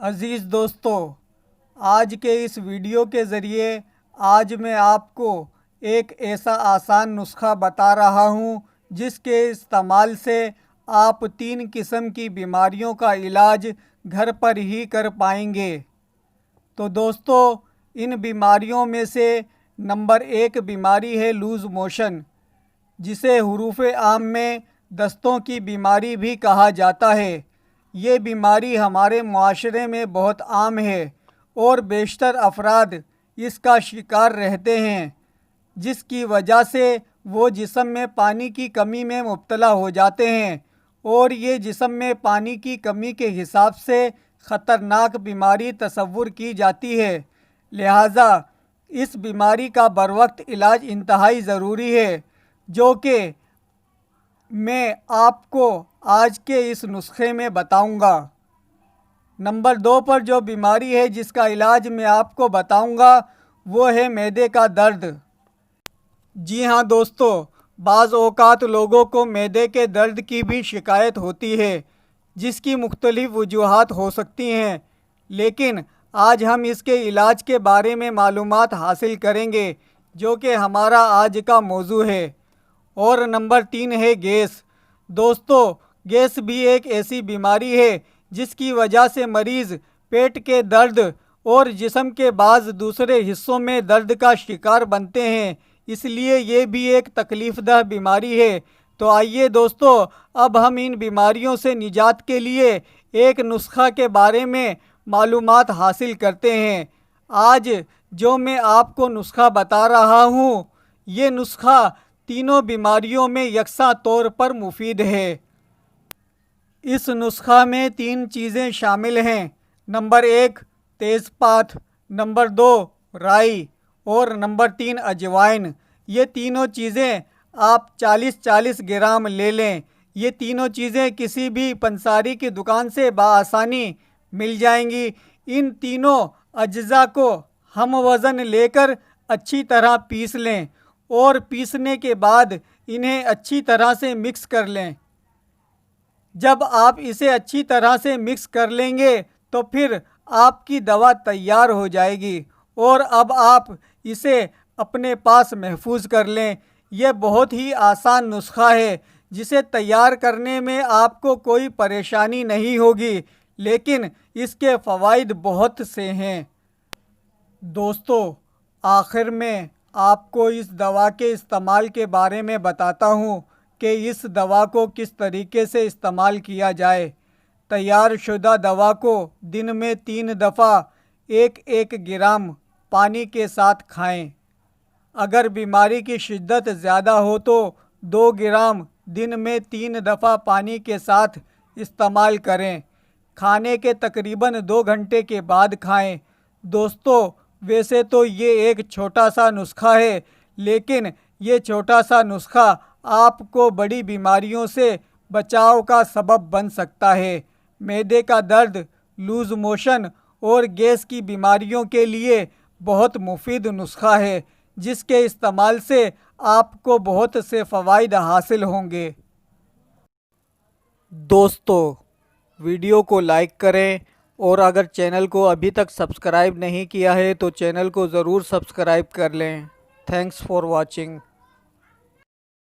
عزیز دوستو، آج کے اس ویڈیو کے ذریعے آج میں آپ کو ایک ایسا آسان نسخہ بتا رہا ہوں جس کے استعمال سے آپ 3 قسم کی بیماریوں کا علاج گھر پر ہی کر پائیں گے۔ تو دوستو، ان بیماریوں میں سے نمبر 1 بیماری ہے لوز موشن، جسے حروف عام میں دستوں کی بیماری بھی کہا جاتا ہے۔ یہ بیماری ہمارے معاشرے میں بہت عام ہے اور بیشتر افراد اس کا شکار رہتے ہیں، جس کی وجہ سے وہ جسم میں پانی کی کمی میں مبتلا ہو جاتے ہیں، اور یہ جسم میں پانی کی کمی کے حساب سے خطرناک بیماری تصور کی جاتی ہے۔ لہٰذا اس بیماری کا بروقت علاج انتہائی ضروری ہے، جو کہ میں آپ کو آج کے اس نسخے میں بتاؤں گا۔ نمبر 2 پر جو بیماری ہے جس کا علاج میں آپ کو بتاؤں گا وہ ہے معدے کا درد۔ جی ہاں دوستو، بعض اوقات لوگوں کو معدے کے درد کی بھی شکایت ہوتی ہے، جس کی مختلف وجوہات ہو سکتی ہیں، لیکن آج ہم اس کے علاج کے بارے میں معلومات حاصل کریں گے، جو کہ ہمارا آج کا موضوع ہے۔ اور نمبر 3 ہے گیس۔ دوستو، گیس بھی ایک ایسی بیماری ہے جس کی وجہ سے مریض پیٹ کے درد اور جسم کے بعض دوسرے حصوں میں درد کا شکار بنتے ہیں، اس لیے یہ بھی ایک تکلیف دہ بیماری ہے۔ تو آئیے دوستو، اب ہم ان بیماریوں سے نجات کے لیے ایک نسخہ کے بارے میں معلومات حاصل کرتے ہیں۔ آج جو میں آپ کو نسخہ بتا رہا ہوں، یہ نسخہ تینوں بیماریوں میں یکساں طور پر مفید ہے۔ اس نسخہ میں 3 چیزیں شامل ہیں۔ نمبر 1 تیز پات، نمبر 2 رائی اور نمبر 3 اجوائن۔ یہ تینوں چیزیں آپ 40-40 گرام لے لیں۔ یہ تینوں چیزیں کسی بھی پنساری کی دکان سے بآسانی مل جائیں گی۔ ان تینوں اجزاء کو ہم وزن لے کر اچھی طرح پیس لیں، اور پیسنے کے بعد انہیں اچھی طرح سے مکس کر لیں۔ جب آپ اسے اچھی طرح سے مکس کر لیں گے تو پھر آپ کی دوا تیار ہو جائے گی، اور اب آپ اسے اپنے پاس محفوظ کر لیں۔ یہ بہت ہی آسان نسخہ ہے، جسے تیار کرنے میں آپ کو کوئی پریشانی نہیں ہوگی، لیکن اس کے فوائد بہت سے ہیں۔ دوستو، آخر میں آپ کو اس دوا کے استعمال کے بارے میں بتاتا ہوں کہ اس دوا کو کس طریقے سے استعمال کیا جائے۔ تیار شدہ دوا کو دن میں 3 دفعہ 1-1 گرام پانی کے ساتھ کھائیں۔ اگر بیماری کی شدت زیادہ ہو تو 2 گرام دن میں 3 دفعہ پانی کے ساتھ استعمال کریں۔ کھانے کے تقریباً 2 گھنٹے کے بعد کھائیں۔ دوستو، ویسے تو یہ ایک چھوٹا سا نسخہ ہے، لیکن یہ چھوٹا سا نسخہ آپ کو بڑی بیماریوں سے بچاؤ کا سبب بن سکتا ہے۔ معدے کا درد، لوز موشن اور گیس کی بیماریوں کے لیے بہت مفید نسخہ ہے، جس کے استعمال سے آپ کو بہت سے فوائد حاصل ہوں گے۔ دوستو، ویڈیو کو لائک کریں، اور اگر چینل کو ابھی تک سبسکرائب نہیں کیا ہے تو چینل کو ضرور سبسکرائب کر لیں۔ Thanks for watching.